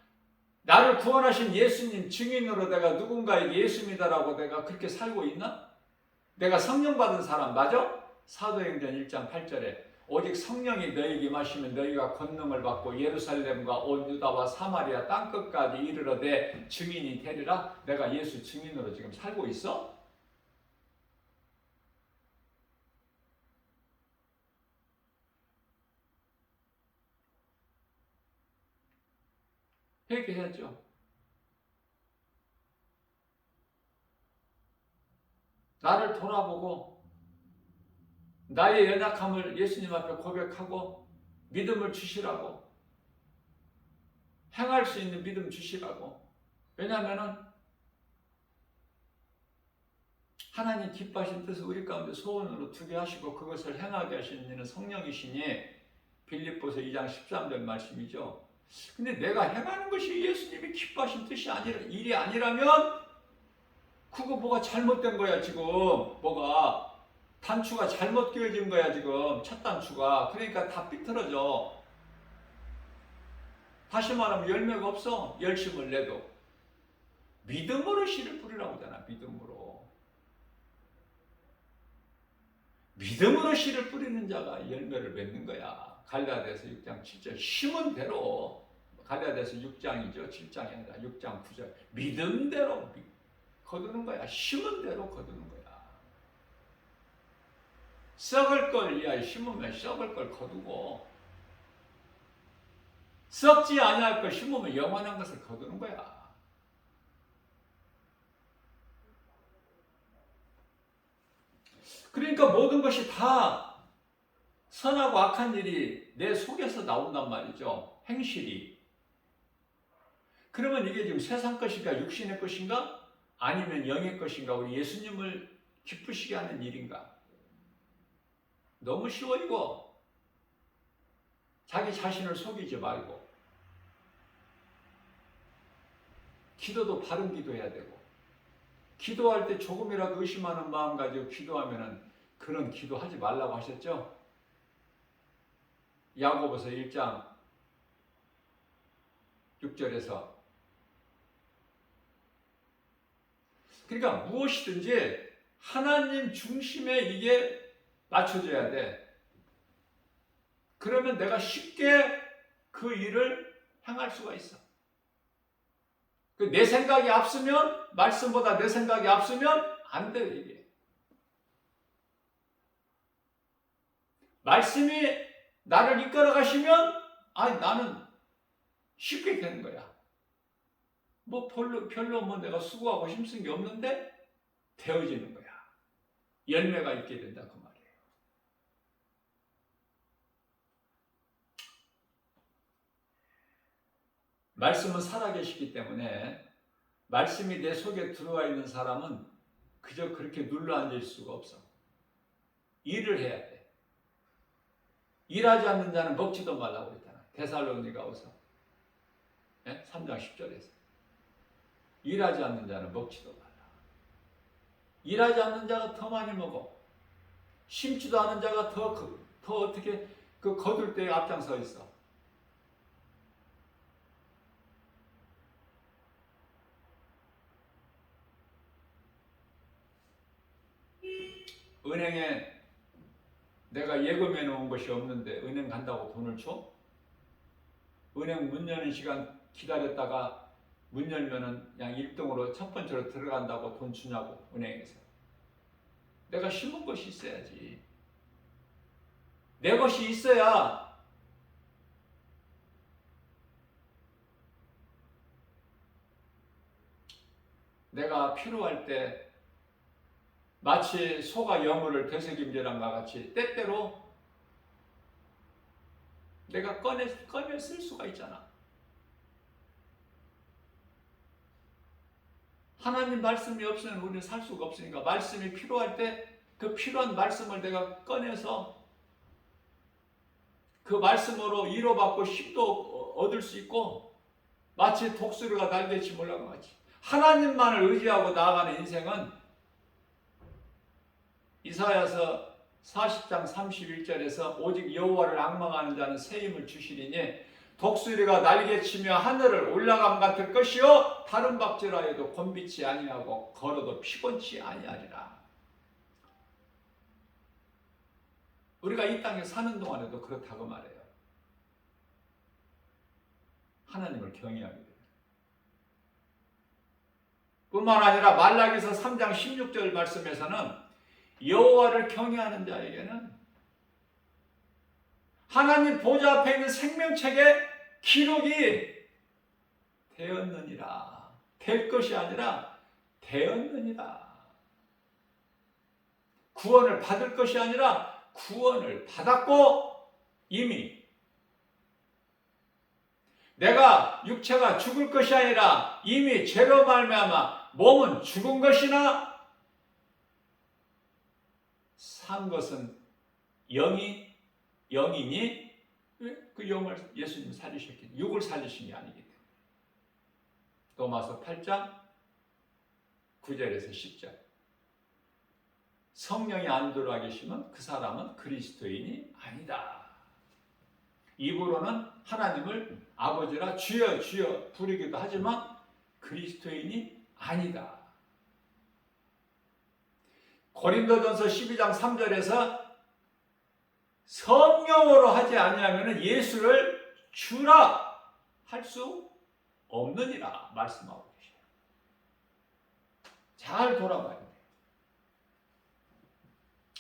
나를 구원하신 예수님 증인으로 내가 누군가에게 예수입니다라고 내가 그렇게 살고 있나? 내가 성령 받은 사람 맞아? 사도행전 1장 8절에 오직 성령이 너희에게 임하시면 너희가 권능을 받고 예루살렘과 온 유다와 사마리아 땅끝까지 이르러되 증인이 되리라. 내가 예수 증인으로 지금 살고 있어? 회개해야죠. 나를 돌아보고 나의 연약함을 예수님 앞에 고백하고 믿음을 주시라고. 행할 수 있는 믿음 주시라고. 왜냐하면은 하나님 기뻐하신 뜻을 우리 가운데 소원으로 두게 하시고 그것을 행하게 하시는 이는 성령이시니 빌립보서 2장 13절 말씀이죠. 근데 내가 행하는 것이 예수님이 기뻐하신 뜻이 아니라 일이 아니라면 그거 뭐가 잘못된 거야 지금. 뭐가 단추가 잘못 끼워진 거야 지금. 첫 단추가. 그러니까 다 삐뚤어져. 다시 말하면 열매가 없어. 열심을 내도. 믿음으로 씨를 뿌리라고 하잖아. 믿음으로. 믿음으로 씨를 뿌리는 자가 열매를 맺는 거야. 갈라디아서 6장 7절. 심은 대로. 갈라디아서 6장이죠. 7장이 아니라 6장 9절. 믿음대로 거두는 거야. 심은 대로 거두는 거야. 썩을 걸 위하여 심으면 썩을 걸 거두고 썩지 아니할 걸 심으면 영원한 것을 거두는 거야. 그러니까 모든 것이 다 선하고 악한 일이 내 속에서 나온단 말이죠. 행실이. 그러면 이게 지금 세상 것인가 육신의 것인가 아니면 영의 것인가 우리 예수님을 기쁘시게 하는 일인가. 너무 쉬워 이거. 자기 자신을 속이지 말고 기도도 바른 기도해야 되고 기도할 때 조금이라도 의심하는 마음 가지고 기도하면은 그런 기도하지 말라고 하셨죠? 야고보서 1장 6절에서 그러니까 무엇이든지 하나님 중심에 이게 맞춰져야 돼. 그러면 내가 쉽게 그 일을 행할 수가 있어. 내 생각이 앞서면 말씀보다 내 생각이 앞서면 안 돼요 이게. 말씀이 나를 이끌어 가시면 나는 쉽게 되는 거야. 뭐 별로 뭐 내가 수고하고 힘쓴 게 없는데 되어지는 거야. 열매가 있게 된다 그 말이에요. 말씀은 살아계시기 때문에 말씀이 내 속에 들어와 있는 사람은 그저 그렇게 눌러 앉을 수가 없어. 일을 해야 돼. 일하지 않는 자는 먹지도 말라고 그랬잖아. 데살로니가후서 3장 10절에서 일하지 않는 자는 먹지도 말라. 일하지 않는 자가 더 많이 먹어. 심지도 않은 자가 더 어떻게 거둘 때 앞장서 있어. 은행에 내가 예금해 놓은 것이 없는데 은행 간다고 돈을 줘? 은행 문 여는 시간 기다렸다가 문 열면은 그냥 1등으로 첫 번째로 들어간다고 돈 주냐고 은행에서. 내가 심은 것이 있어야지. 내 것이 있어야 내가 필요할 때 마치 소가 여물을 되새김질한과 같이 때때로 내가 꺼내 쓸 수가 있잖아. 하나님 말씀이 없으면 우리는 살 수가 없으니까 말씀이 필요할 때 그 필요한 말씀을 내가 꺼내서 그 말씀으로 위로받고 힘도 얻을 수 있고 마치 독수리가 날개치 몰라고 같이 하나님만을 의지하고 나아가는 인생은 이사야서 40장 31절에서 오직 여호와를 앙망하는 자는 새 힘을 주시리니 독수리가 날개치며 하늘을 올라감 같을 것이요 다른 박질하여도 곤비치 아니하고 걸어도 피곤치 아니하리라. 우리가 이 땅에 사는 동안에도 그렇다고 말해요. 하나님을 경외하게 돼요. 뿐만 아니라 말라기서 3장 16절 말씀에서는 여호와를 경외하는 자에게는 하나님 보좌 앞에 있는 생명책에 기록이 되었느니라. 될 것이 아니라 되었느니라. 구원을 받을 것이 아니라 구원을 받았고 이미 내가 육체가 죽을 것이 아니라 이미 죄로 말미암아 몸은 죽은 것이나 산 것은 영이니 왜? 그 영을 예수님이 살리셨기, 육을 살리신 게 아니기 때문에. 로마서 8장 9절에서 10절. 성령이 안 들어와 계시면 그 사람은 그리스도인이 아니다. 입으로는 하나님을 아버지라 주여 주여 부르기도 하지만 그리스도인이 아니다. 고린도전서 12장 3절에서 성령으로 하지 아니하면 예수를 주라 할 수 없느니라 말씀하고 계셔요. 잘 돌아봐야 돼요.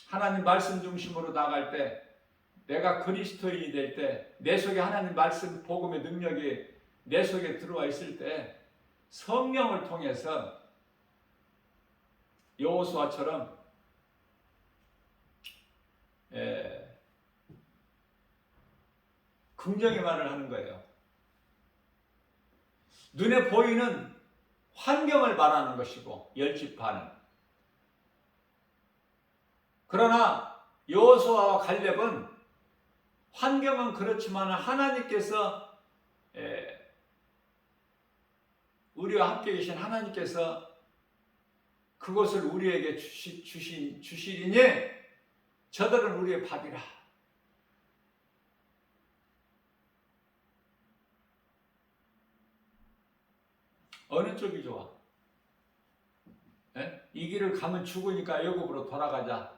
하나님 말씀 중심으로 나갈 때, 내가 그리스도인이 될 때, 내 속에 하나님 말씀 복음의 능력이 내 속에 들어와 있을 때 성령을 통해서 여호수아처럼 긍정의 말을 하는 거예요. 눈에 보이는 환경을 말하는 것이고 열지파는. 그러나 여호수아와 갈렙은 환경은 그렇지만 하나님께서 우리와 함께 계신 하나님께서 그것을 우리에게 주시리니 저들은 우리의 밥이라. 어느 쪽이 좋아? 이 길을 가면 죽으니까 애굽으로 돌아가자.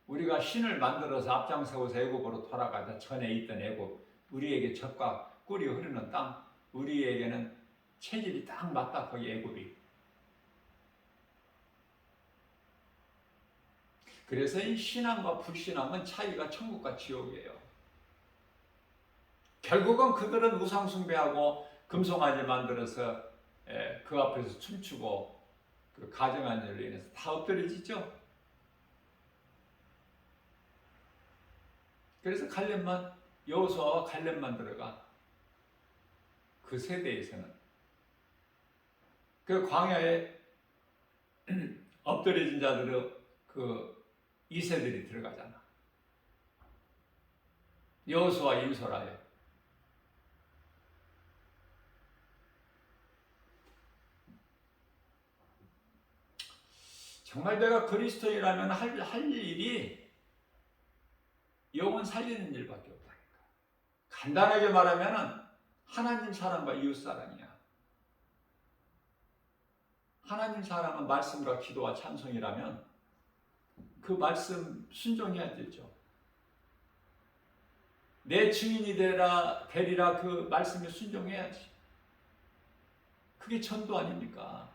우리가 신을 만들어서 앞장서서 애굽으로 돌아가자. 전에 있던 애굽, 우리에게 젖과 꿀이 흐르는 땅, 우리에게는 체질이 딱 맞다. 거기 애굽이. 그래서 이 신앙과 불신앙은 차이가 천국과 지옥이에요. 결국은 그들은 우상 숭배하고 금송아지 만들어서 그 앞에서 춤추고 그 가정한 일로 인해서 다 엎드려지죠. 그래서 갈렙만, 여호수아와 갈렙만 들어가. 그 세대에서는 그 광야에 엎드려진 자들의 그 2세들이 들어가잖아. 여호수아, 임소라요. 정말 내가 그리스도인이라면 할 일이 영혼 살리는 일밖에 없다니까. 간단하게 말하면 하나님 사랑과 이웃 사랑이야. 하나님 사랑은 말씀과 기도와 찬송이라면 그 말씀 순종해야 되죠. 내 증인이 되리라 그 말씀에 순종해야지. 그게 전도 아닙니까?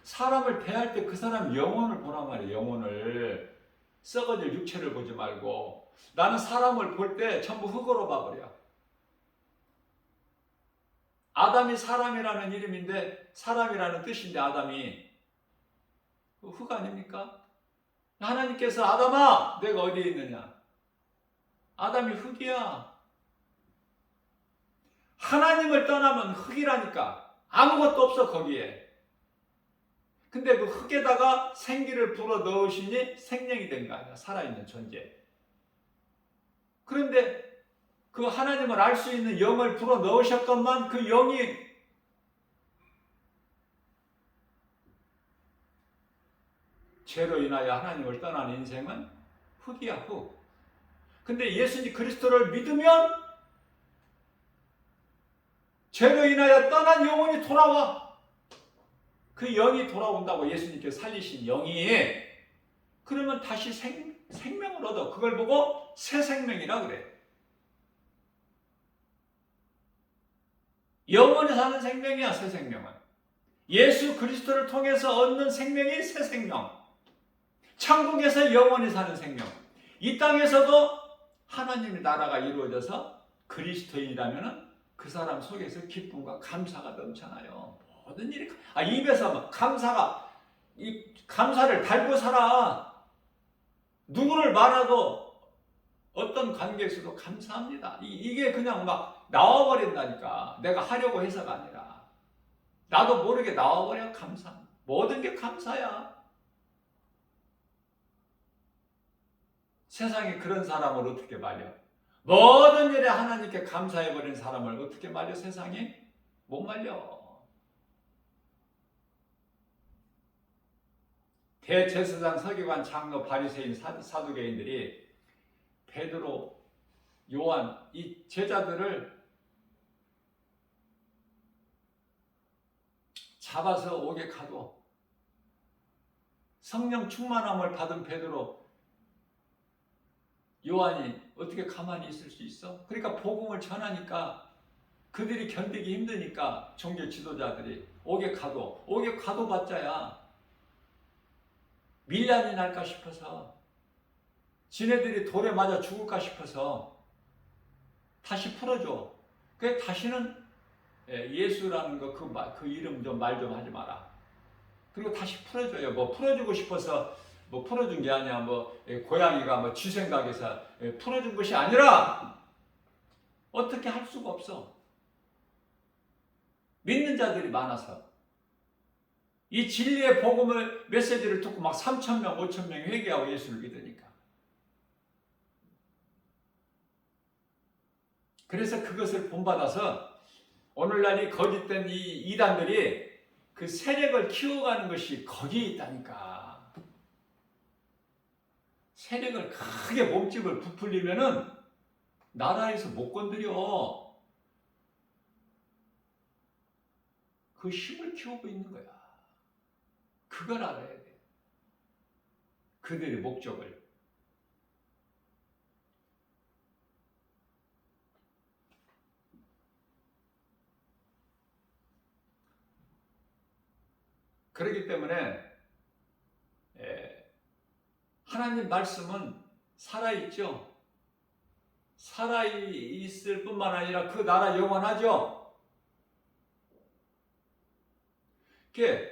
사람을 대할 때 그 사람 영혼을 보란 말이에요. 영혼을. 썩어질 육체를 보지 말고. 나는 사람을 볼 때 전부 흙으로 봐버려. 아담이 사람이라는 이름인데, 사람이라는 뜻인데 아담이 흙 아닙니까? 하나님께서 아담아 내가 어디에 있느냐? 아담이 흙이야. 하나님을 떠나면 흙이라니까. 아무것도 없어 거기에. 근데 그 흙에다가 생기를 불어 넣으시니 생명이 된 거 아니야. 살아있는 존재. 그런데 그 하나님을 알 수 있는 영을 불어 넣으셨건만 그 영이 죄로 인하여 하나님을 떠난 인생은 흙이야, 흙. 근데 예수님 그리스도를 믿으면 죄로 인하여 떠난 영혼이 돌아와. 그 영이 돌아온다고. 예수님께서 살리신 영이. 그러면 다시 생명을 얻어. 그걸 보고 새 생명이라 그래. 영원히 사는 생명이야, 새 생명은. 예수 그리스도를 통해서 얻는 생명이 새 생명. 천국에서 영원히 사는 생명. 이 땅에서도 하나님의 나라가 이루어져서 그리스도인이라면 그 사람 속에서 기쁨과 감사가 넘쳐나요. 모든 일이 입에서 감사를 달고 살아. 누구를 말아도 어떤 관계에서도 감사합니다. 이게 그냥 막 나와버린다니까. 내가 하려고 해서가 아니라. 나도 모르게 나와버려 감사. 모든 게 감사야. 세상에 그런 사람을 어떻게 말려? 모든 일에 하나님께 감사해버린 사람을 어떻게 말려 세상에? 못 말려. 대제사장 서기관 장로 바리새인 사두개인들이 베드로 요한 이 제자들을 잡아서 옥에 가둬. 성령 충만함을 받은 베드로 요한이 어떻게 가만히 있을 수 있어? 그러니까 복음을 전하니까 그들이 견디기 힘드니까 종교 지도자들이 옥에 가둬봤자야 밀란이 날까 싶어서 지네들이 돌에 맞아 죽을까 싶어서 다시 풀어줘. 그래 다시는 예수라는 거 그 이름 좀 말 좀 하지 마라. 그리고 다시 풀어줘요. 뭐 풀어주고 싶어서 뭐 풀어준 게 아니야. 뭐 고양이가 뭐 쥐 생각해서 풀어준 것이 아니라 어떻게 할 수가 없어. 믿는 자들이 많아서 이 진리의 복음을 메시지를 듣고 막 3,000명, 5,000명이 회개하고 예수를 믿으니까. 그래서 그것을 본받아서 오늘날 이 거짓된 이 이단들이 그 세력을 키워가는 것이 거기에 있다니까. 세력을 크게 몸집을 부풀리면은 나라에서 못 건드려. 그 힘을 키우고 있는 거야. 그걸 알아야 돼. 그들의 목적을. 그렇기 때문에 하나님 말씀은 살아있죠. 살아있을 뿐만 아니라 그 나라 영원하죠.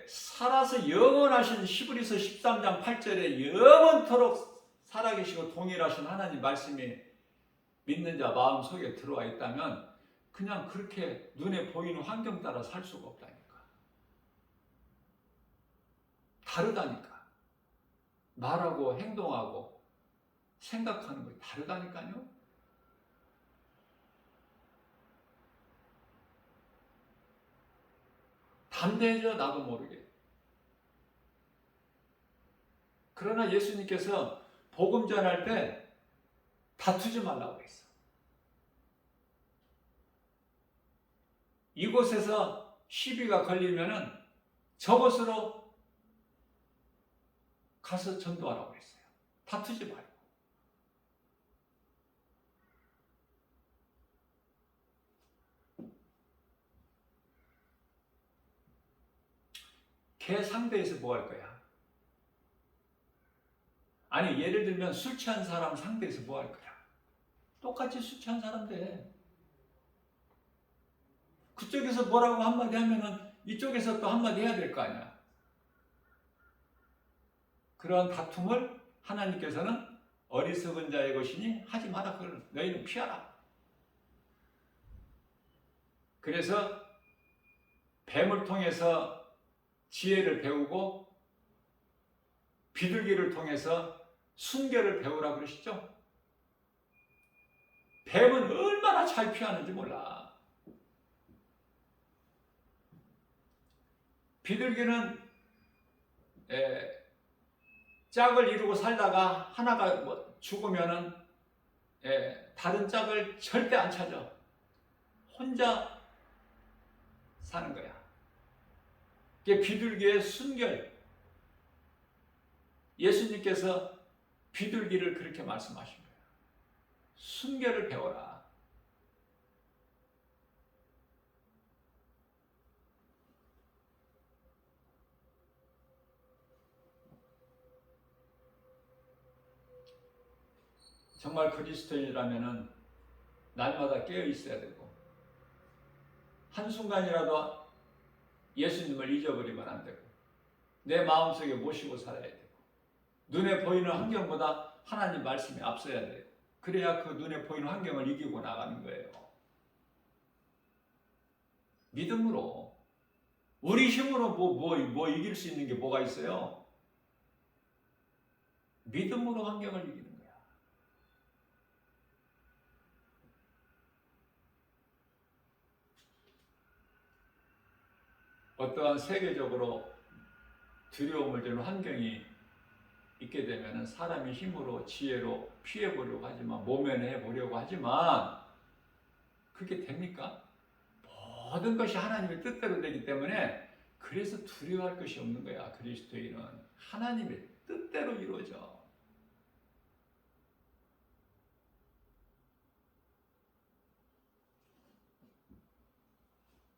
살아서 영원하신 히브리서 13장 8절에 영원토록 살아계시고 동일하신 하나님 말씀이 믿는 자 마음속에 들어와 있다면 그냥 그렇게 눈에 보이는 환경 따라 살 수가 없다니까. 다르다니까. 말하고 행동하고 생각하는 거 다르다니까요. 담대해져 나도 모르게. 그러나 예수님께서 복음 전할 때 다투지 말라고 했어. 이곳에서 시비가 걸리면은 저곳으로 가서 전도하라고 했어요. 다투지 말고. 걔 상대에서 뭐 할 거야? 아니 예를 들면 술 취한 사람 상대에서 뭐 할 거야? 똑같이 술 취한 사람 돼. 그쪽에서 뭐라고 한마디 하면은 이쪽에서 또 한마디 해야 될 거 아니야. 그런 다툼을 하나님께서는 어리석은 자의 것이니 하지 마라. 그걸 너희는 피하라. 그래서 뱀을 통해서 지혜를 배우고 비둘기를 통해서 순결을 배우라 그러시죠? 뱀은 얼마나 잘 피하는지 몰라. 비둘기는 짝을 이루고 살다가 하나가 죽으면은 다른 짝을 절대 안 찾아. 혼자 사는 거야. 그게 비둘기의 순결. 예수님께서 비둘기를 그렇게 말씀하신 거예요. 순결을 배워라. 정말 그리스도인이라면은 날마다 깨어 있어야 되고 한순간이라도 예수님을 잊어버리면 안 되고 내 마음속에 모시고 살아야 되고 눈에 보이는 환경보다 하나님 말씀이 앞서야 돼요. 그래야 그 눈에 보이는 환경을 이기고 나가는 거예요. 믿음으로. 우리 힘으로 뭐 이길 수 있는 게 뭐가 있어요? 믿음으로 환경을 이기는 거야. 어떠한 세계적으로 두려움을 주는 환경이 있게 되면 사람이 힘으로 지혜로 피해보려고 하지만 모면해 보려고 하지만 그게 됩니까? 모든 것이 하나님의 뜻대로 되기 때문에 그래서 두려워할 것이 없는 거야. 그리스도인은 하나님의 뜻대로 이루어져.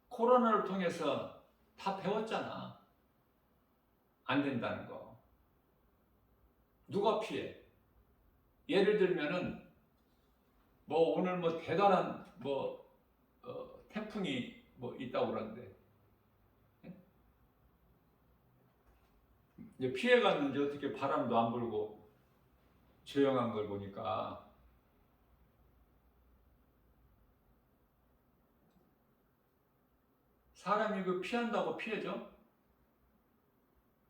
코로나를 통해서 다 배웠잖아. 안 된다는 거. 누가 피해? 예를 들면은 뭐 오늘 뭐 대단한 태풍이 뭐 있다고 그러는데 이제 피해갔는지 어떻게 바람도 안 불고 조용한 걸 보니까 사람이 그 피한다고 피해죠?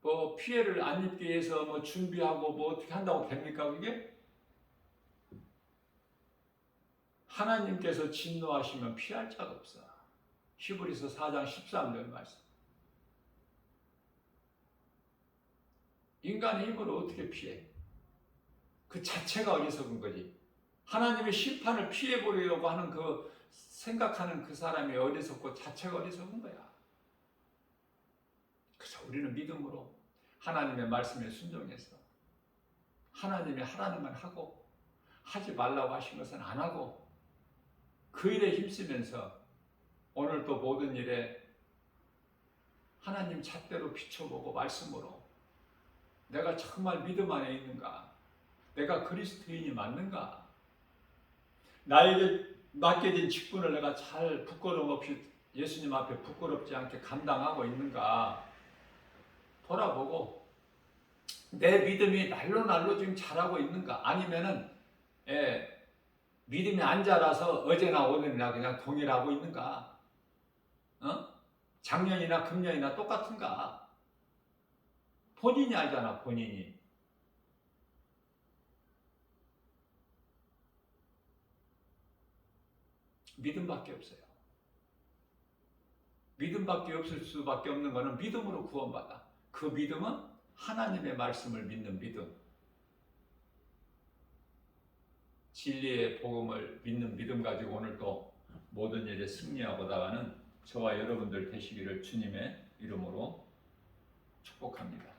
뭐 피해를 안 입기 위해서 뭐 준비하고 뭐 어떻게 한다고 됩니까 그게? 하나님께서 진노하시면 피할 자가 없어. 히브리서 4장 13절 말씀. 인간의 힘으로 어떻게 피해? 그 자체가 어리석은 거지. 하나님의 심판을 피해보려고 하는 생각하는 그 사람이 어리석고 자체가 어리석은 거야. 그래서 우리는 믿음으로 하나님의 말씀에 순종해서 하나님이 하라는 말 하고 하지 말라고 하신 것은 안 하고 그 일에 힘쓰면서 오늘 또 모든 일에 하나님 잣대로 비춰보고 말씀으로 내가 정말 믿음 안에 있는가? 내가 그리스도인이 맞는가? 나에게 맡겨진 직분을 내가 잘 부끄러움 없이 예수님 앞에 부끄럽지 않게 감당하고 있는가? 돌아보고 내 믿음이 날로 지금 자라고 있는가? 아니면은 믿음이 안 자라서 어제나 오늘이나 그냥 동일하고 있는가? 작년이나 금년이나 똑같은가? 본인이 알잖아, 본인이. 믿음밖에 없어요. 믿음밖에 없을 수밖에 없는 것은 믿음으로 구원받아. 그 믿음은 하나님의 말씀을 믿는 믿음. 진리의 복음을 믿는 믿음 가지고 오늘 또 모든 일에 승리하고 나가는 저와 여러분들 되시기를 주님의 이름으로 축복합니다.